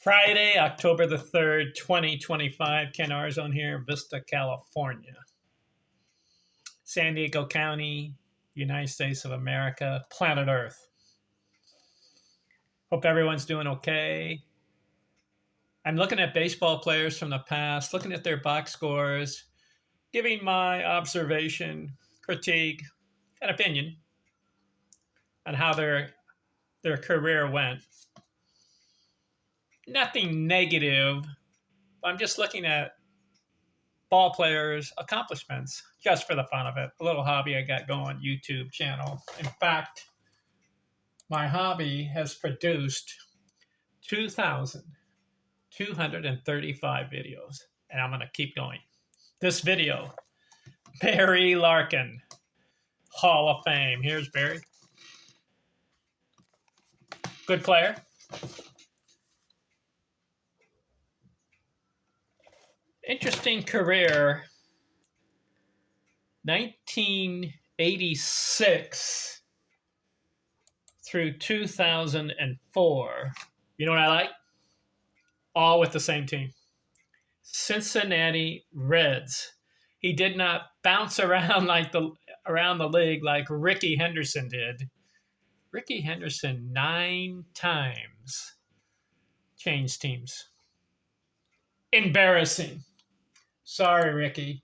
Friday, October the 3rd, 2025. Ken Arzon here, Vista, California. San Diego County, United States of America, planet Earth. Hope everyone's doing okay. I'm looking at baseball players from the past, looking at their box scores, giving my observation, critique, and opinion on how their career went. Nothing negative. I'm just looking at ball players' accomplishments just for the fun of it. A little hobby I got going, YouTube channel. In fact, my hobby has produced 2,235 videos, and I'm going to keep going. This video, Barry Larkin, Hall of Fame. Here's Barry. Good player. Interesting career. 1986 through 2004. You know what I like? All with the same team. Cincinnati Reds. He did not bounce around around the league like Rickey Henderson did. Rickey Henderson 9 times changed teams. Embarrassing. Sorry, Rickey.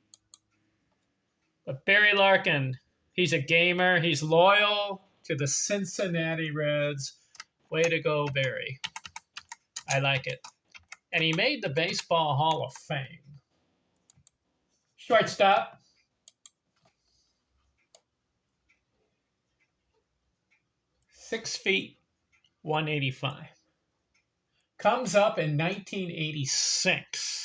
But Barry Larkin, he's a gamer. He's loyal to the Cincinnati Reds. Way to go, Barry. I like it. And he made the Baseball Hall of Fame. Shortstop. Six feet, 185. Comes up in 1986.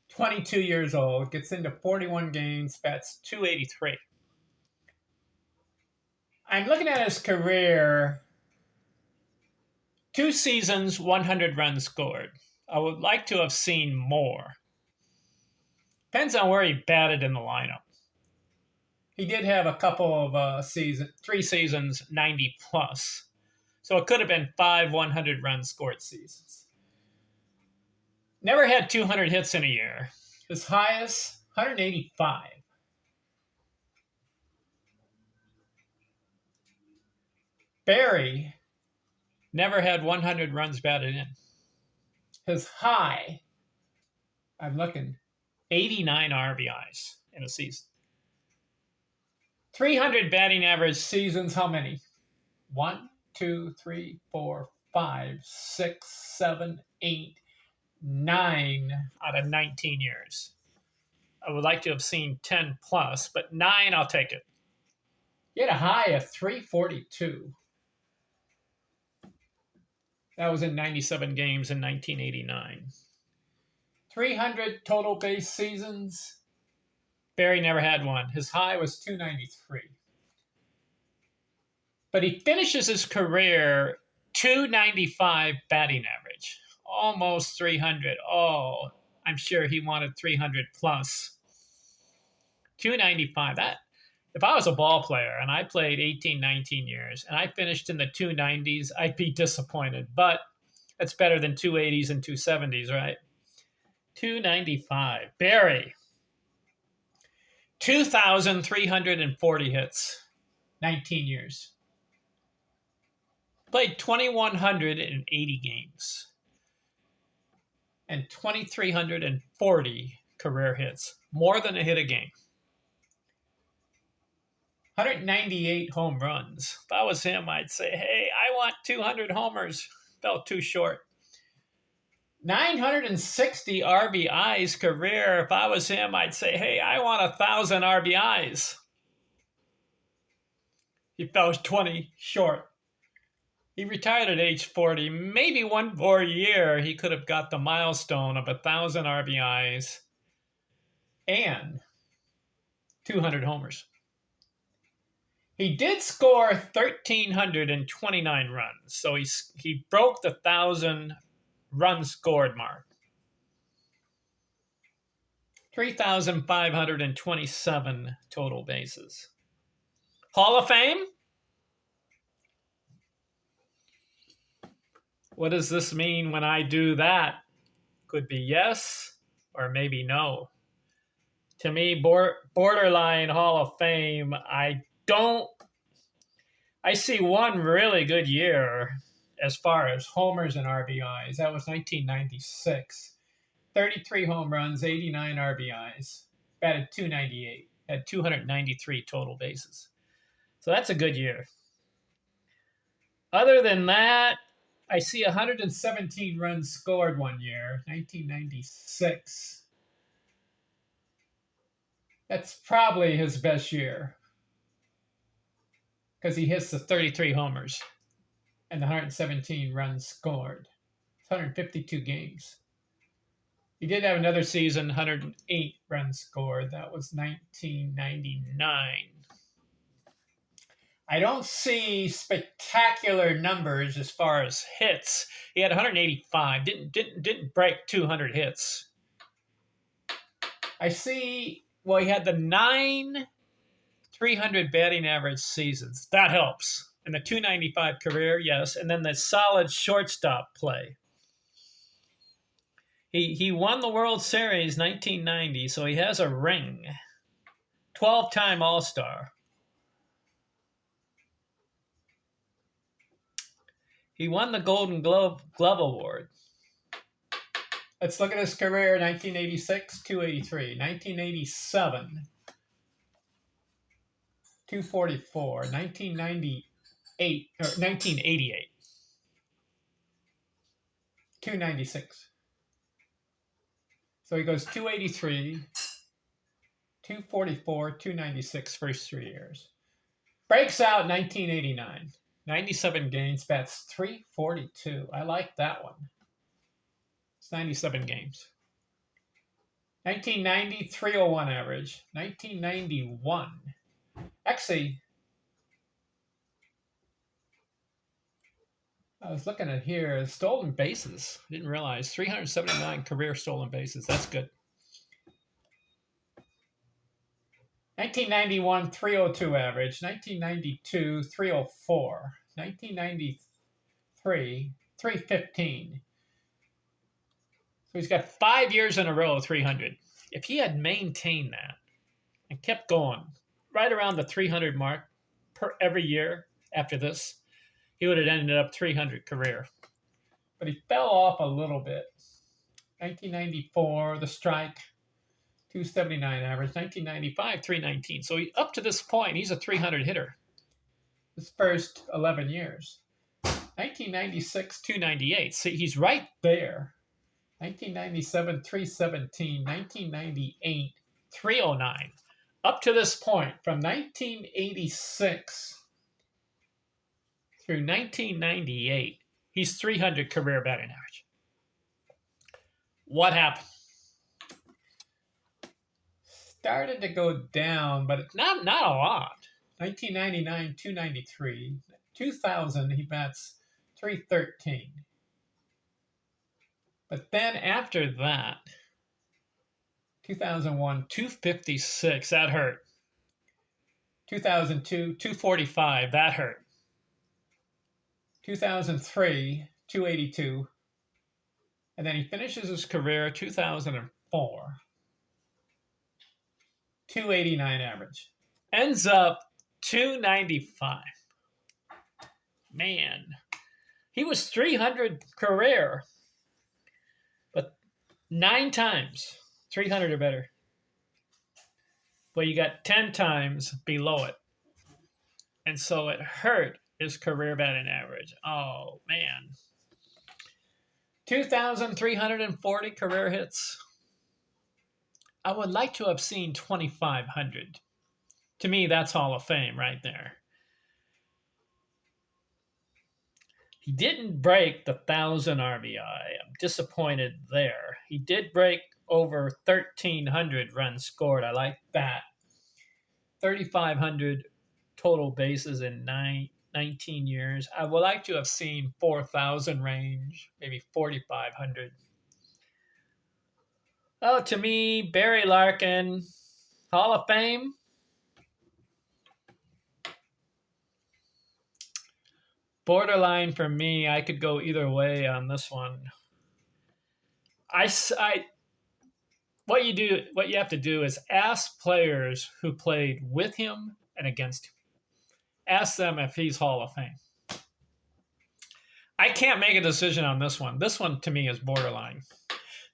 22 years old, gets into 41 games, bats .283. I'm looking at his career. 2 seasons, 100 runs scored. I would like to have seen more. Depends on where he batted in the lineup. He did have a couple of 3 seasons, 90 plus. So it could have been 5 100 run scored seasons. Never had 200 hits in a year. His highest, 185. Barry never had 100 runs batted in. His high, I'm looking, 89 RBIs in a season. 300 batting average seasons, how many? 1, 2, 3, 4, 5, 6, 7, 8, 9 out of 19 years. I would like to have seen 10 plus, but 9, I'll take it. He had a high of 342. That was in 97 games in 1989. 300 total base seasons. Barry never had one. His high was 293. But he finishes his career 295 batting average. Almost 300. Oh, I'm sure he wanted 300 plus. 295. That, if I was a ball player and I played 18, 19 years and I finished in the 290s, I'd be disappointed. But that's better than 280s and 270s, right? 295. Barry. 2,340 hits. 19 years. Played 2,180 games. And 2,340 career hits. More than a hit a game. 198 home runs. If I was him, I'd say, hey, I want 200 homers. Felt too short. 960 RBIs career. If I was him, I'd say, hey, I want 1,000 RBIs. He fell 20 short. He retired at age 40. Maybe one more year, he could have got the milestone of 1,000 RBIs and 200 homers. He did score 1,329 runs, so he broke the 1,000 run scored mark. 3,527 total bases. Hall of Fame? What does this mean when I do that? Could be yes or maybe no. To me, borderline Hall of Fame. I see one really good year as far as homers and RBIs. That was 1996. 33 home runs, 89 RBIs. Batted 298. Had 293 total bases. So that's a good year. Other than that, I see 117 runs scored one year, 1996. That's probably his best year because he hits the 33 homers and the 117 runs scored. It's 152 games. He did have another season, 108 runs scored. That was 1999. I don't see spectacular numbers as far as hits. He had 185. Didn't break 200 hits. I see. Well, he had the 300 batting average seasons. That helps. And the 295 career, yes. And then the solid shortstop play. He won the World Series 1990, so he has a ring. 12-time All-Star. He won the Golden Glove Award. Let's look at his career. 1986, 283. 1987, 244. 1998, or 1988, 296. So he goes 283, 244, 296 first 3 years. Breaks out 1989. 97 games, bats 342. I like that one. It's 97 games. 1990, 301 average. 1991. Actually, I was looking at here, stolen bases. I didn't realize 379 career stolen bases. That's good. 1991, 302 average. 1992, 304. 1993, 315. So he's got 5 years in a row, 300. If he had maintained that and kept going right around the 300 mark per every year after this, he would have ended up 300 career. But he fell off a little bit. 1994, the strike, 279 average. 1995, 319. So up to this point, he's a 300 hitter. His first 11 years. 1996, 298. See, he's right there. 1997, 317. 1998, 309. Up to this point, from 1986 through 1998, he's 300 career batting average. What happened? Started to go down, but not a lot. 1999, 293. 2000, he bats 313. But then after that, 2001, 256, that hurt. 2002, 245, that hurt. 2003, 282. And then he finishes his career 2004. 289 average. Ends up 295. Man, he was 300 career, but 9 times 300 or better. Well, you got 10 times below it. And so it hurt his career batting average. Oh, man. 2,340 career hits. I would like to have seen 2,500. To me, that's Hall of Fame right there. He didn't break the 1,000 RBI. I'm disappointed there. He did break over 1,300 runs scored. I like that. 3,500 total bases in 19 years. I would like to have seen 4,000 range, maybe 4,500. Oh, to me, Barry Larkin, Hall of Fame. Borderline for me. I could go either way on this one. I what you have to do is ask players who played with him and against him. Ask them if he's Hall of Fame. I can't make a decision on this one. This one to me is borderline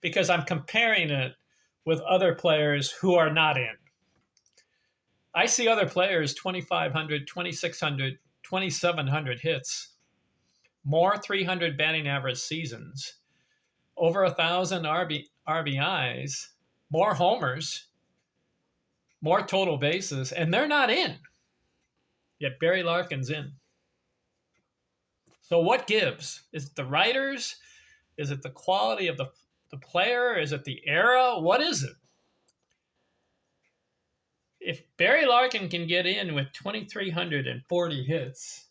because I'm comparing it with other players who are not in. I see other players 2,500, 2,600, 2,700 hits, more 300 batting average seasons, over 1,000 RBIs, more homers, more total bases, and they're not in. Yet Barry Larkin's in. So what gives? Is it the writers? Is it the quality of the player? Is it the era? What is it? If Barry Larkin can get in with 2,340 hits,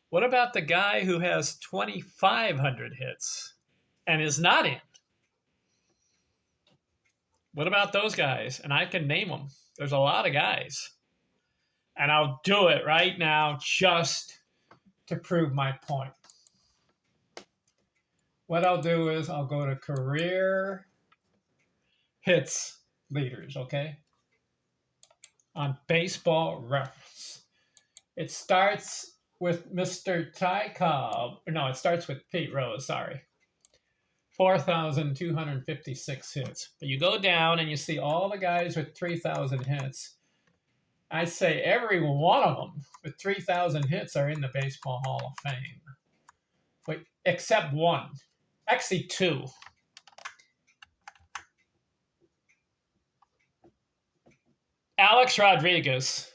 what about the guy who has 2,500 hits and is not in? What about those guys? And I can name them. There's a lot of guys. And I'll do it right now just to prove my point. What I'll do is I'll go to career hits leaders, okay? On Baseball Reference. It starts with Mr. Ty Cobb. No, it starts with Pete Rose, sorry. 4,256 hits. But you go down and you see all the guys with 3,000 hits. I say every one of them with 3,000 hits are in the Baseball Hall of Fame. But except one. Actually, two. Alex Rodriguez.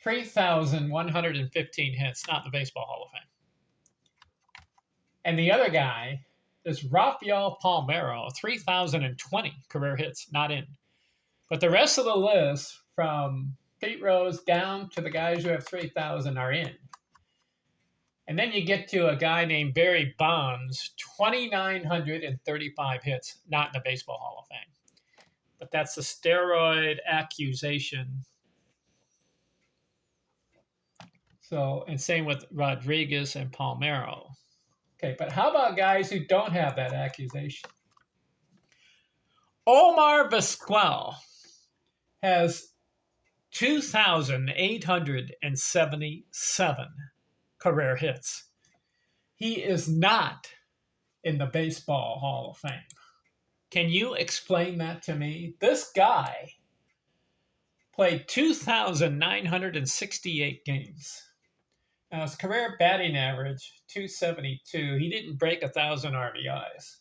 3,115 hits, not in the Baseball Hall of Fame. And the other guy is Rafael Palmeiro, 3,020 career hits, not in. But the rest of the list, from Pete Rose down to the guys who have 3,000, are in. And then you get to a guy named Barry Bonds, 2,935 hits, not in the Baseball Hall of Fame. But that's a steroid accusation. So, and same with Rodriguez and Palmeiro. Okay, but how about guys who don't have that accusation? Omar Vizquel has 2,877 career hits. He is not in the Baseball Hall of Fame. Can you explain that to me? This guy played 2,968 games. Now, his career batting average, 272. He didn't break 1,000 RBIs.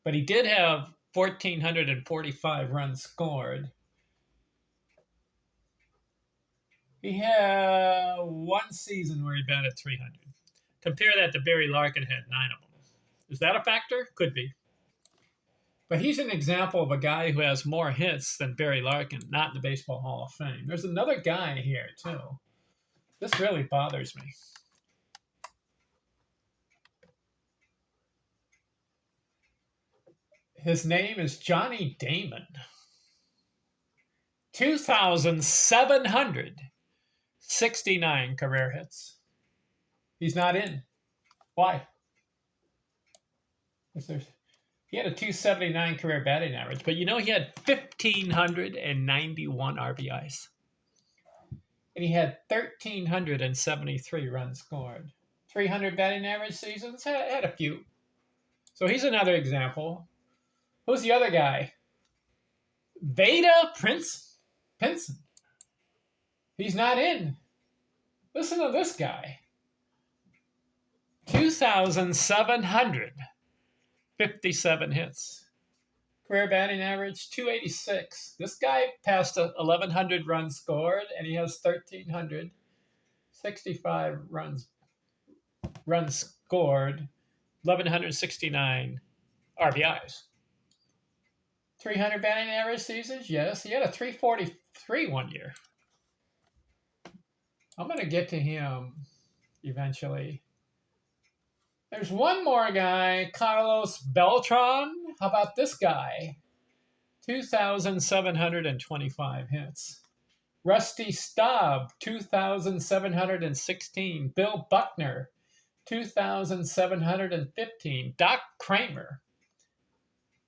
But he did have 1,445 runs scored. He had one season where he batted 300. Compare that to Barry Larkin had 9 of them. Is that a factor? Could be. But he's an example of a guy who has more hits than Barry Larkin, not in the Baseball Hall of Fame. There's another guy here, too. This really bothers me. His name is Johnny Damon. 2,769 career hits. He's not in. Why? He had a 279 career batting average, but you know he had 1,591 RBIs. And he had 1,373 runs scored. 300 batting average seasons? Had a few. So he's another example. Who's the other guy? Veda Pinson. He's not in. Listen to this guy. 2,757 hits. Career batting average, 286. This guy passed 1,100 runs scored, and he has 1,365 runs scored, 1,169 RBIs. 300 batting average seasons? Yes. He had a 343 one year. I'm going to get to him eventually. There's one more guy, Carlos Beltran. How about this guy? 2,725 hits. Rusty Staub, 2,716. Bill Buckner, 2,715. Doc Kramer.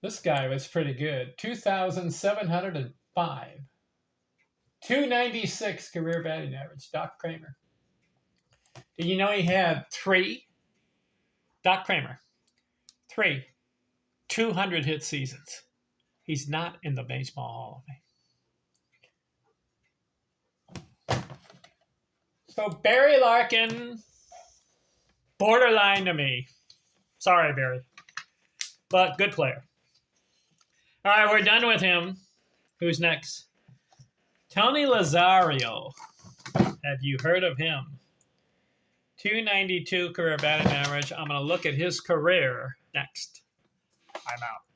This guy was pretty good. 2,705. 296 career batting average. Doc Kramer. Did you know he had Doc Kramer, 200 hit seasons? He's not in the Baseball Hall of Fame. So Barry Larkin, borderline to me. Sorry, Barry. But good player. All right, we're done with him. Who's next? Tony Lazario. Have you heard of him? 292 career batting average. I'm going to look at his career next. I'm out.